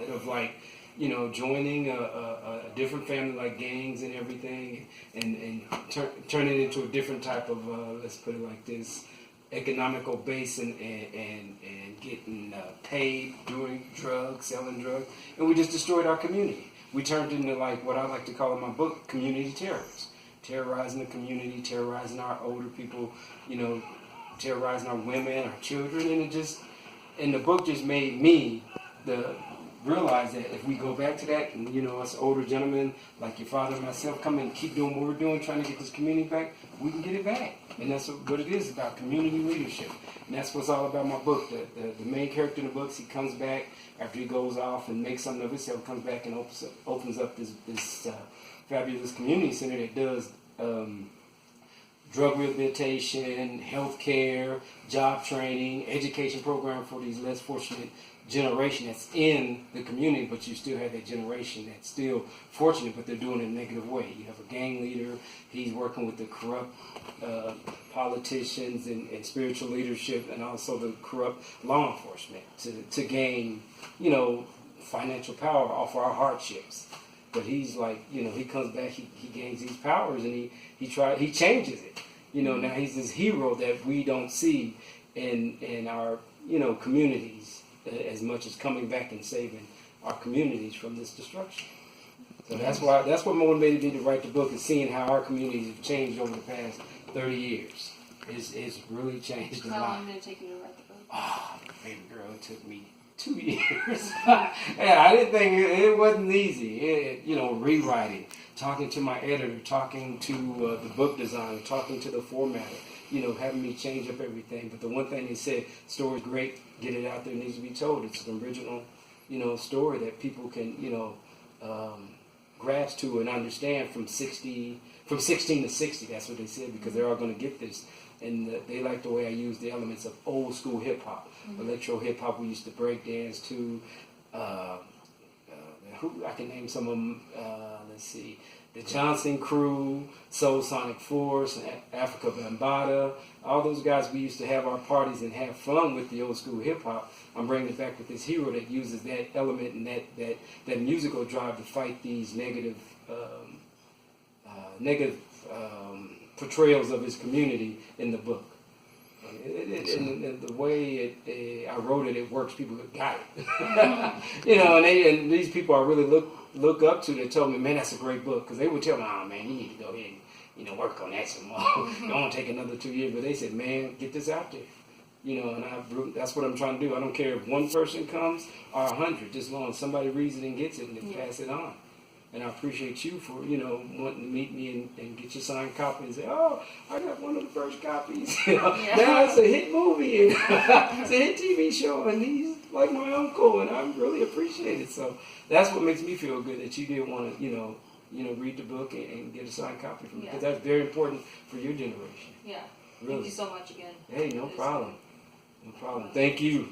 of like, joining a different family, like gangs and everything, and turn it into a different type of, let's put it like this, economical base, and getting paid doing drugs, selling drugs, and we just destroyed our community. We turned into like what I like to call in my book, community terrorists, terrorizing the community, terrorizing our older people, terrorizing our women, our children, and the book just made me realize that if we go back to that, and us older gentlemen like your father and myself come and keep doing what we're doing, trying to get this community back, we can get it back. And that's what it is about, community leadership. And that's what's all about my book. The main character in the books, he comes back after he goes off and makes something of himself, comes back and opens up this fabulous community center that does drug rehabilitation, health care, job training, education program for these less fortunate generation that's in the community, but you still have that generation that's still fortunate, but they're doing it in a negative way. You have a gang leader, he's working with the corrupt politicians and spiritual leadership, and also the corrupt law enforcement to gain, financial power off our hardships. But he's like, he comes back, he gains these powers, and he changes it. Now he's this hero that we don't see in our, communities as much as coming back and saving our communities from this destruction. So that's what motivated me to write the book, is seeing how our communities have changed over the past 30 years. It's really changed a lot. How long did it take you to write the book? Oh, baby girl, it took me 2 years. Yeah, I didn't think it wasn't easy. Rewriting, talking to my editor, talking to the book designer, talking to the formatter, having me change up everything. But the one thing they said, story's great, get it out there, it needs to be told. It's an original, story that people can, grasp to and understand from 16 to 60. That's what they said, because they're all going to get this. And they like the way I use the elements of old school hip hop, electro hip hop. We used to break dance to. I can name some of them. Let's see, the Johnson Crew, Soul Sonic Force, Africa Bambaataa. All those guys, we used to have our parties and have fun with the old school hip hop. I'm bringing it back with this hero that uses that element and that musical drive to fight these negative portrayals of his community in the book. And the way I wrote it works. People got it. And these people I really look up to, that told me, man, that's a great book. Because they would tell me, oh, man, you need to go ahead and, work on that some more. Don't take another 2 years. But they said, man, get this out there. And that's what I'm trying to do. I don't care if one person comes or 100, just long as somebody reads it and gets it and then pass it on. And I appreciate you for, wanting to meet me and get your signed copy and say, oh, I got one of the first copies. Now it's a hit movie and it's a hit TV show, and he's like my uncle, and I really appreciate it. So that's what makes me feel good, that you did want to, read the book and get a signed copy from me, because that's very important for your generation. Yeah. Really. Thank you so much again. Hey, no problem. No problem. Thank you.